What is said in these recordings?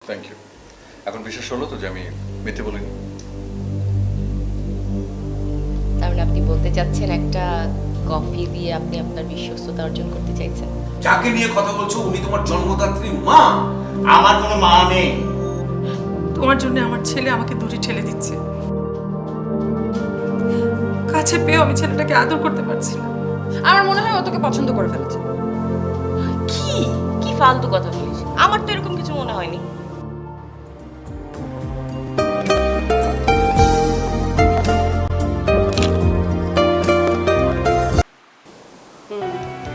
Thank you. এখন বিশ্বাস হলো তো যে আমি মিথ্যে বলিনি? তার মানে আপনি বলতে চাচ্ছেন একটা কফি দিয়ে আপনি আপনার বিশ্বস্ততা অর্জন করতে চাইছেন? যাকে নিয়ে কথা বলছো উনি তোমার জন্মদাত্রী মা। আমার কোনো মা নেই। তোমার জন্য আমার ছেলে আমাকে দূরে ঠেলে দিচ্ছে। কাছে পেয়েও আমি ছেলেটাকে আদর করতে পারছি না। আমার মনে হয় ও তোকে পছন্দ করে ফেলেছে। কি কি ফালতু কথা বলিস? আমার তো এরকম কিছু মনে হয়নি।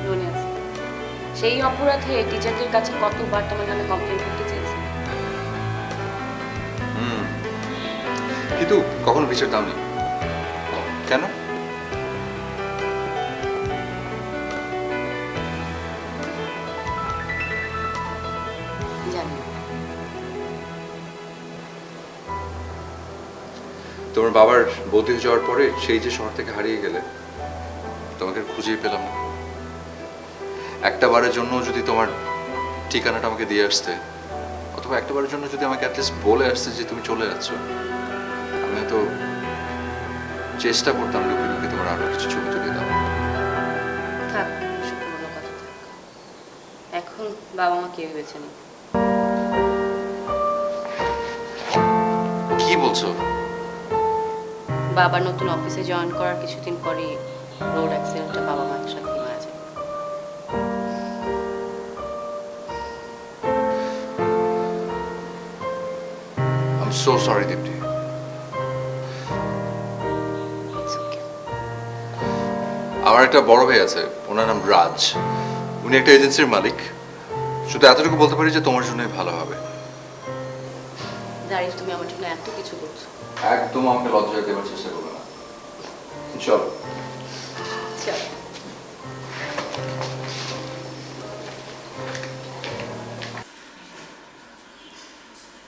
মনে আছে সেই অপরাধে টিচারদের কাছে কতবার তোমার নামে কমপ্লেন করতে চেয়েছি। কিন্তু কখনো বিচার দাওনি কেন? জানি তোমার বাবার বদলি হয়ে যাওয়ার পরে সেই যে শহর থেকে হারিয়ে গেলে তোমাকে খুঁজেই পেলাম না। একটা বারের জন্য যদি তোমার ঠিকানাটা আমাকে দিয়ে আসতে, অথবা একটা বারের জন্য যদি আমাকে অ্যাটলিস্ট বলে আসতে যে তুমি চলে যাচ্ছ, আমি হয়তো চেষ্টা করতাম লুকিয়ে লুকিয়ে তোমার আরো কিছু ছবি তুলে দাও। থাক, পুরোনো কথা থাক। এখন বাবা মা কে ভেবেছেন? কি বলছো? বাবা নতুন অফিসে জয়েন করার কিছুদিন পরে রোড অ্যাক্সিডেন্টে বাবা মা একসাথে মারা যায়। I'm so sorry, দীপ্তি। আমার একটা বড় ভাই আছে, ওনার নাম রাজ। উনি একটা এজেন্সির মালিক। শুধু এতটুকু বলতে পারি যে তোমার জন্যই ভালো হবে। জারিফ, তুমি আমার জন্য এত কিছু করছো। একদম আমাকে লজ্জা দেওয়ার চেষ্টা করবে না। চলো। চল।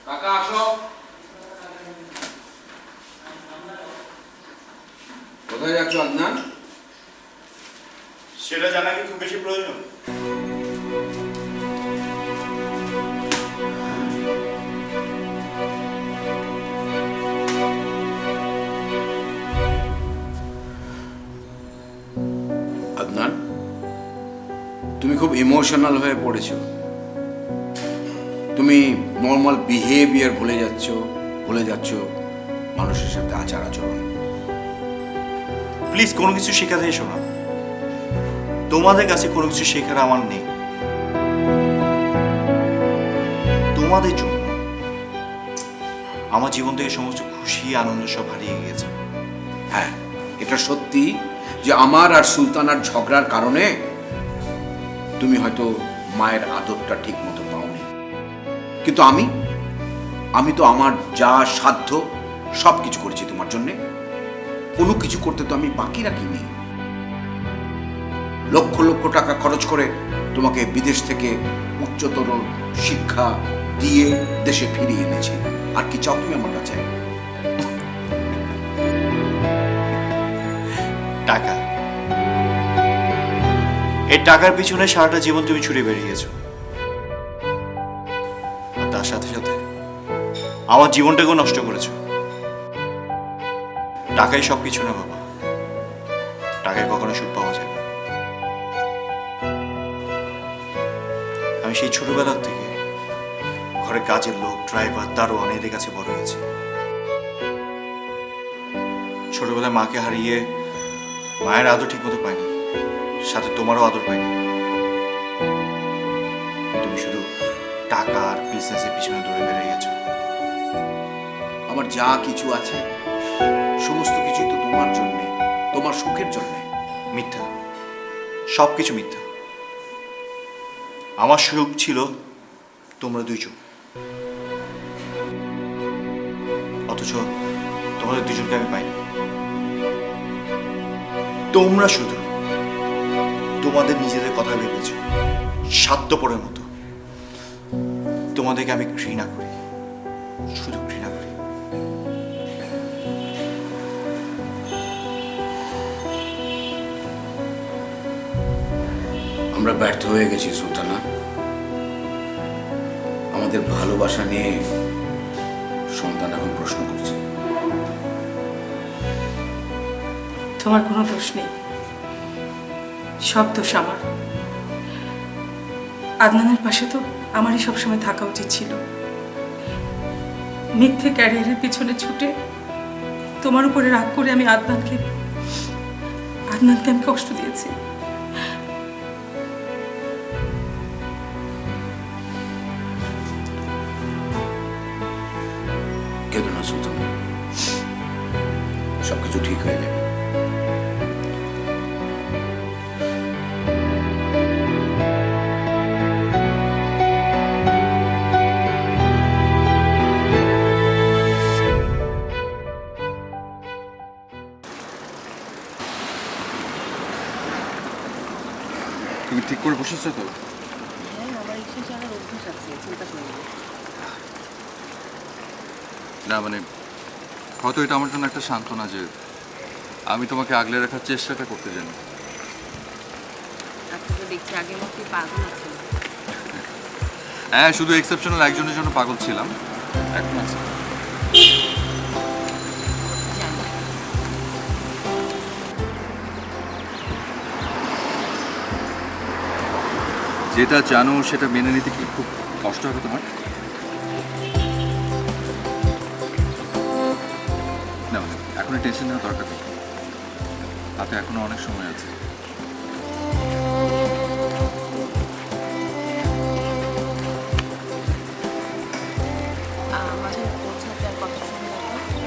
কাকা আসো। কোথায় যাচ্ছ আদনান? সেটা জানা কি খুব বেশি প্রয়োজন? আদনান, তুমি খুব ইমোশনাল হয়ে পড়েছো। তুমি নর্মাল বিহেভিয়ার ভুলে যাচ্ছ মানুষের সাথে আচার আচরণ। প্লিজ কোনো কিছু শেখাতে এসো না। তোমাদের কাছে কোনো কিছু শেখার আমার নেই। তোমাদের জন্য আমার জীবন থেকে সমস্ত খুশি আনন্দ সব হারিয়ে গিয়েছে। হ্যাঁ, এটা সত্যি যে আমার আর সুলতানার ঝগড়ার কারণে তুমি হয়তো মায়ের আদরটা ঠিক মতো পাওনি, কিন্তু আমি তো আমার যা সাধ্য সব কিছু করেছি তোমার জন্যে। কোনো কিছু করতে তো আমি বাকি রাখিনি। লক্ষ লক্ষ টাকা খরচ করে তোমাকে বিদেশ থেকে উচ্চতর শিক্ষা দিয়ে দেশে ফিরিয়ে এনেছি। আর কি চাও তুমি আমার কাছে? টাকা। এই টাকার পিছনে সারাটা জীবন তুমি ছুটে বেরিয়েছো, আর তার সাথে সাথে আমার জীবনটাকেও নষ্ট করেছো। টাকাই সব কিছু না বাবা, টাকায় কখনো সুখ পাওয়া যায় না। আমি সেই ছোটবেলার থেকে ঘরে কাজের লোক, ড্রাইভার, দারোয়ান এদের কাছে বড় হয়েছি। ছোটবেলায় মাকে হারিয়ে মায়ের আদর ঠিক মতো পাইনি, সাথে তোমারও আদর পাইনি। তুমি শুধু টাকা আর বিজনেসের পিছনে দৌড়ে বেড়ে গেছো। আমার যা কিছু আছে সমস্ত কিছুই তো তোমার জন্যে, তোমার সুখের জন্যে। মিথ্যা, সব কিছু মিথ্যা। আমার সুখ ছিল তোমরা দুইজন, অথচ তোমাদের দুজনকে আমি পাইনি। তোমরা শুধু তোমাদের নিজেদের কথা ভেবেছো, স্বার্থপরের মতো। তোমাদেরকে আমি ঘৃণা করি, শুধু ঘৃণা করি। আমরা ব্যর্থ হয়ে গেছি সুলতানা। আমাদের ভালোবাসা নিয়ে সন্তান এখন প্রশ্ন করছে। তোমার কোনো দোষ নেই, সব দোষ আমার। আদনানের পাশে তো আমারই সবসময় থাকা উচিত ছিল। মিথ্যে ক্যারিয়ারের পিছনে ছুটে তোমার উপরে রাগ করে আমি আদনানকে আমি কষ্ট দিয়েছি। কেঁদো না সুলতানা, সবকিছু ঠিক হয়ে যাবে। তুমি ঠিক করে বসেছো তো? না মানে হয়তো এটা আমার জন্য একটা সান্ত্বনা যে আমি তোমাকে আগলে রাখার চেষ্টাটা করতে জানি। হ্যাঁ, শুধু এক্সেপশনাল একজনের জন্য পাগল ছিলাম, এখন আছে। যেটা জানো সেটা মেনে নিতে কি খুব কষ্ট হবে তোমার? না মানে এখন টেনশন নেওয়ার দরকার নেই, হাতে এখনো অনেক সময় আছে।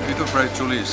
এই তো প্রায় 40।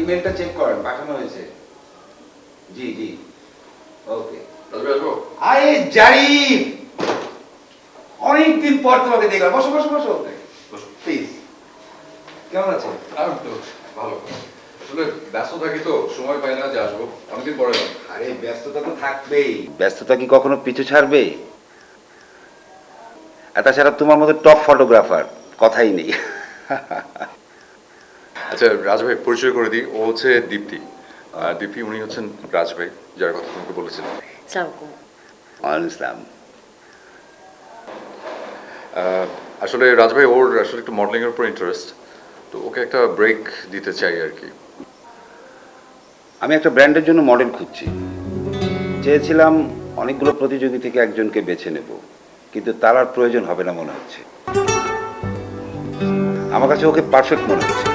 ইমেলটা চেক করেন, পাঠানো হয়েছে। জি জি, ওকে। আরে জারিফ, অনেকদিন পর তোমাকে দেখলাম। বসো বসো বসো প্লিজ। কেমন আছো? আমি তো ভালো, আসলে ব্যস্ত থাকি তো সময় পাই না যে আসবো, অনেকদিন পরে। আরে ব্যস্ততা তো থাকবেই, ব্যস্ততা কি কখনো পিছু ছাড়বে? আর তাছাড়া তোমার মতো টপ ফটোগ্রাফার কথাই নেই। আচ্ছা রাজ ভাই পরিচয় করে দিই, ও হচ্ছে দীপ্তি। দীপ্তি উনি হচ্ছেন রাজ ভাই, যার কথা তোমাকে বলেছিলাম। সালামালাইকুম। ওয়ালাইকুম ইসলাম। আসলে রাজ ভাই ওর আসলে একটু মডেলিংয়ের উপর ইন্টারেস্ট, তো ওকে একটা ব্রেক দিতে চাই আর কি। আমি একটা ব্র্যান্ডের জন্য মডেল খুঁজছি। চেয়েছিলাম অনেকগুলো প্রতিযোগী থেকে একজনকে বেছে নেব, কিন্তু তার আর প্রয়োজন হবে না মনে হচ্ছে। আমার কাছে ওকে পারফেক্ট মনে হচ্ছে।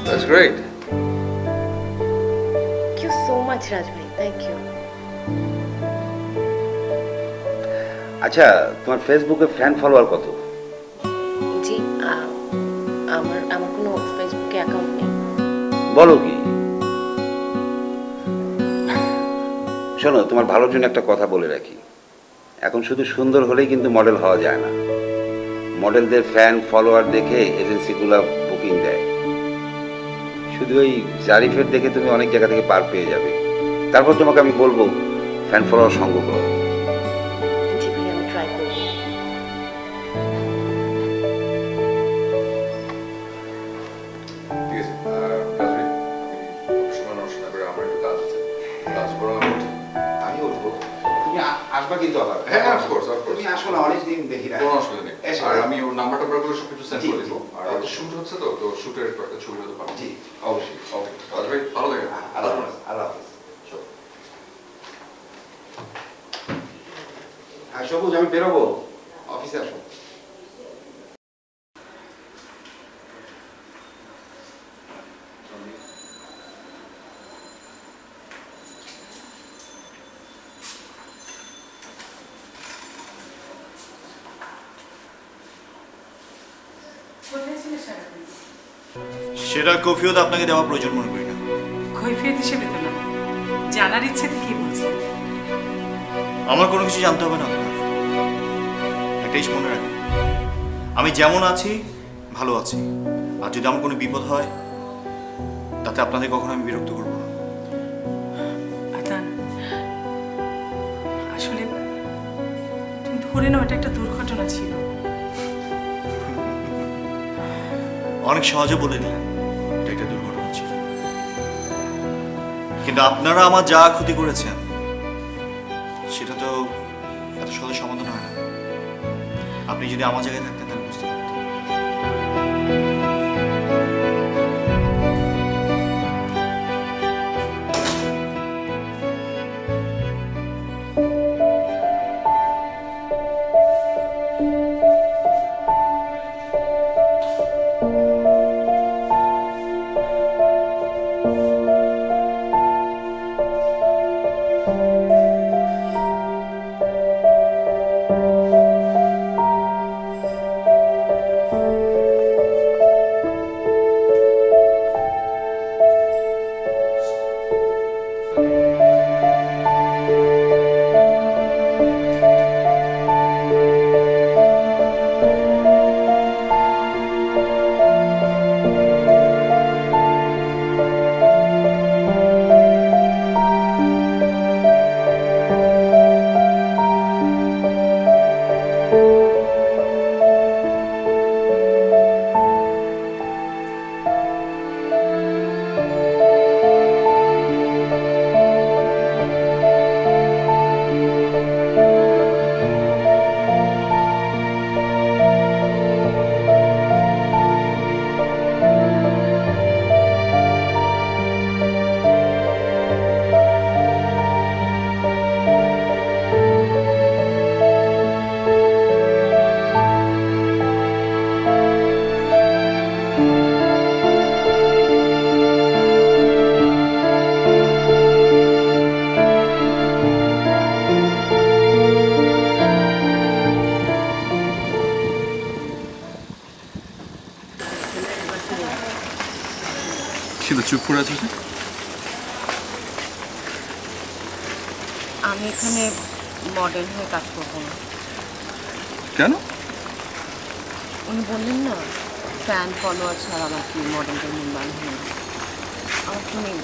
That's great. Thank you so much Raj ভাই, থ্যাংক ইউ। আচ্ছা, তোমার ফেসবুকে ফ্যান ফলোয়ার কত? জি আমার আমার কোনো ফেসবুকে অ্যাকাউন্ট নেই। বলো কি? শোনো, তোমার ভালোর জন্য একটা কথা বলে রাখি। এখন শুধু সুন্দর হলেই কিন্তু মডেল হওয়া যায় না। মডেলদের ফ্যান ফলোয়ার দেখে এজেন্সিগুলো বুকিং দেয়। শুধু ওই জারিফের দেখে তুমি অনেক জায়গা থেকে পার পেয়ে যাবে। তারপর তোমাকে আমি বলবো ফ্যান ফলোয়ার সঙ্গ করো। জি ভাই, আমি ট্রাই করব। ঠিক আছে রাজ ভাই, আমি সময় নষ্ট না করে আমার একটু কাজ আছে, কাজ করো। আমি উঠবো, তুমি আসবা কিন্তু আবার। হ্যাঁ অফকোর্স অফকোর্স, তুমি আসো না, অনেকদিন দেখি না। কোনো অসুবিধা নেই। এসো। আর আমি ওর নাম্বার টাম্বারগুলো সব কিছু সেন্ড জি, করে দেবো। আর জি। শুট হচ্ছে তো, তো শুটের একটা ছবি হতে পারবো। জি, অবশ্যই। ওকে রাজ ভাই, ভালো লাগে। আল্লাহ হাফেজ। আল্লাহ হাফেজ। আর সবুজ, আমি বেরোবো, অফিসে আসো। কোথায় ছিলে সারাদিন? সেটা কফিয়ত আপনাকে দেওয়া প্রয়োজন মনে করি না। কৈফিয়ত হিসেবে তো না, জানার ইচ্ছে থেকেই বলছি। আমার কোনো কিছু জানতে হবে না আপনার। একটা জিনিস মনে রাখবেন, আমি যেমন আছি ভালো আছি। আর যদি আমার কোনো বিপদ হয় তাতে আপনাদের কখনো আমি বিরক্ত করবো না। আদান, আসলে তুমি ধরে নাও এটা একটা দুর্ঘটনা ছিল। অনেক সহজে বলে দিলেন এটা একটা দুর্ঘটনা ছিল, কিন্তু আপনারা আমার যা ক্ষতি করেছেন সেটা তো এত সহজে সমাধান হয় না। আপনি যদি আমার জায়গায় থাকতেন তাহলে বুঝতে পারতেন। ছিল চুপ করে আছিস যে? আমি এখানে মডেল হয়ে কাজ করবো না। কেন? উনি বললেন না, ফ্যান ফলোয়ার ছাড়া নাকি মডেলদের মূল্যায়ন হয় না। আমার তো নেই।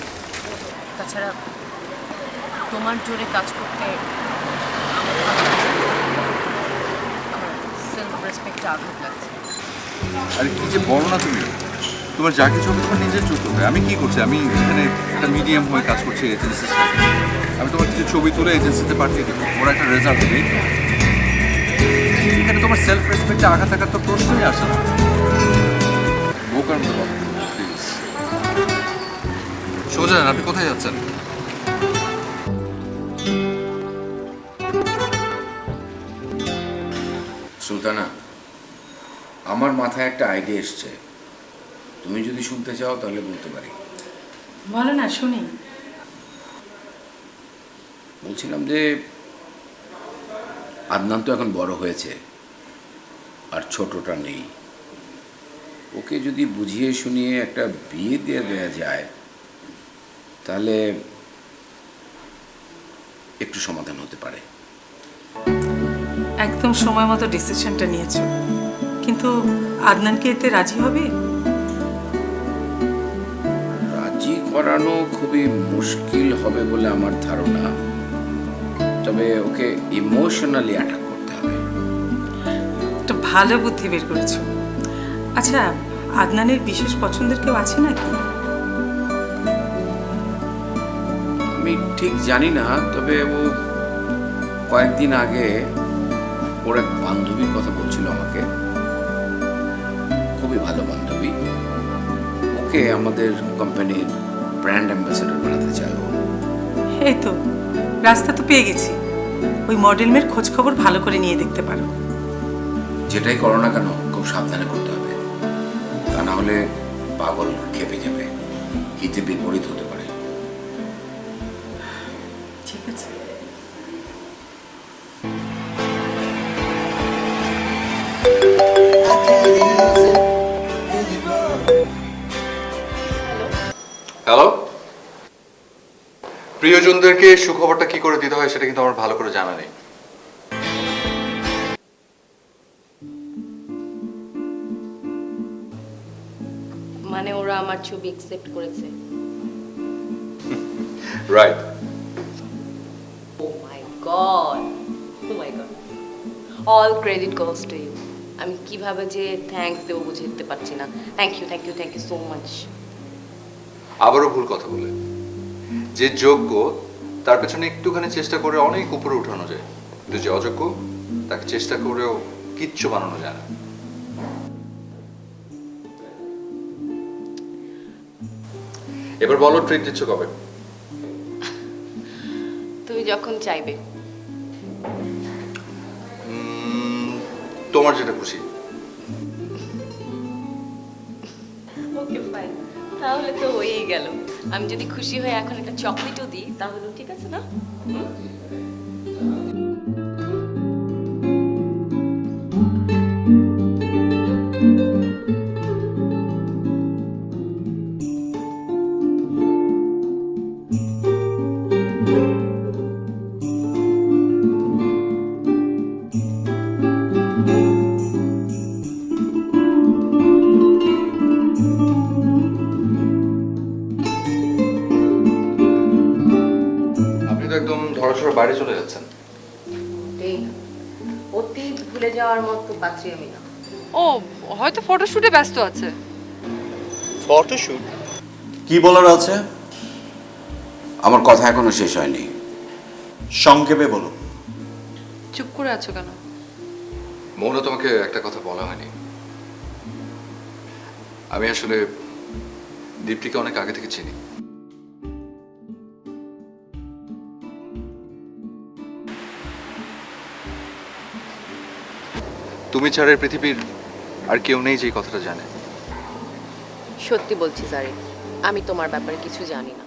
তাছাড়া তোমার জোরে কাজ করতে আমার ভালো লাগছে না। আমার আঘাত লাগছে। আরে কি যে বলো না তুমি, তোমার যা কিছু হবে তোমার নিজের চোখ হবে। আমি কি করছি, আমি এখানে একটা মিডিয়াম হয়ে কাজ করছি এজেন্সির সাথে। আমি তোমার কিছু ছবি তুলে এজেন্সিতে পাঠিয়ে দেবো, ওরা একটা রেজাল্ট দেবে। এখানে তোমার সেলফ রেসপেক্টে আঘাত থাকার তো প্রশ্নই আসে না। বোকার মতো কথা প্লিজ। সোজা আপনি কোথায় যাচ্ছেন? সুলতানা, আমার মাথায় একটা আইডিয়া এসছে, তুমি যদি শুনতে চাও তাহলে বলতে পারি। বলো না, শুনি। বলছিলাম যে আদনান তো এখন বড় হয়েছে, আর ছোটটা নেই। ওকে যদি বুঝিয়ে শুনিয়ে একটা বিয়ে দিয়ে দেওয়া যায় তাহলে একটু সমাধান হতে পারে। একদম সময় মতো ডিসিশনটা নিয়েছো, কিন্তু আদনান কি এতে রাজি হবে? রাজি করানো খুবই মুশকিল হবে বলে আমার ধারণা, তবে ওকে ইমোশনালি অ্যাটাক করতে হবে। একটা ভালো বুদ্ধি বের করেছো। আচ্ছা, আদনানের বিশেষ পছন্দের কেউ আছে নাকি? আমি ঠিক জানি না, তবে ও কয়েকদিন আগে ওর এক বান্ধবীর কথা বলছিল আমাকে, খুবই ভালো বান্ধবী। ওকে আমাদের কোম্পানির ব্র্যান্ড অ্যাম্বাসেডর বানাতে চায় ও। এই তো রাস্তা তো পেয়ে গেছি। ওই মডেল মেয়ের খোঁজ খবর ভালো করে নিয়ে দেখতে পারো। যেটাই করো না কেন খুব সাবধানে করতে হবে, তা না হলে পাগল খেপে যাবে, হিতে বিপরীত হতে পারে। ঠিক আছে। হ্যালো, প্রিয়জনদেরকে সুখবরটা কি করে দিতে হয় সেটা কিন্তু আমার ভালো করে জানা নেই। মানে ওরা আমার ছবি অ্যাকসেপ্ট করেছে। Right. Oh my god, oh my god, all credit goes to you. আমি কিভাবে যে থ্যাঙ্কস দেবো বুঝে উঠতে পারছি না। Thank you, thank you, thank you so much. আবারও ভুল কথা বলে, যে যোগ্য তার পেছনে একটুখানি চেষ্টা করে অনেক উপরে উঠানো যায়, কিন্তু যে অযোগ্য তাকে চেষ্টা করেও কিচ্ছু বানানো যায় না। এবার বলো, ট্রিট দিচ্ছ কবে? তুমি যখন চাইবে। তোমার যেটা খুশি। ওকে ফাইন, তাহলে তো হয়েই গেল। আমি যদি খুশি হয়ে এখন একটা চকলেটও দিই তাহলেও ঠিক আছে না? আপনি তো একদম ধরাছোড়া বাইরে চলে যাচ্ছেন। অতীত ভুলে যাওয়ার মতো পাত্রী আমি না। ও হয়তো ফটোশুটে ব্যস্ত আছে। ফটোশুট কি বলার আছে? আমার কথা এখনো শেষ হয়নি। সংক্ষেপে বলো। চুপ করে আছো কেন? মৌনা, তোমাকে একটা কথা বলা হয়নি। আমি আসলে দীপ্তিকে অনেক আগে থেকে চিনি। তুমি ছাড়া এই পৃথিবীর আর কেউ নেই যে এই কথাটা জানে। সত্যি বলছি জারিফ, আমি তোমার ব্যাপারে কিছু জানি না।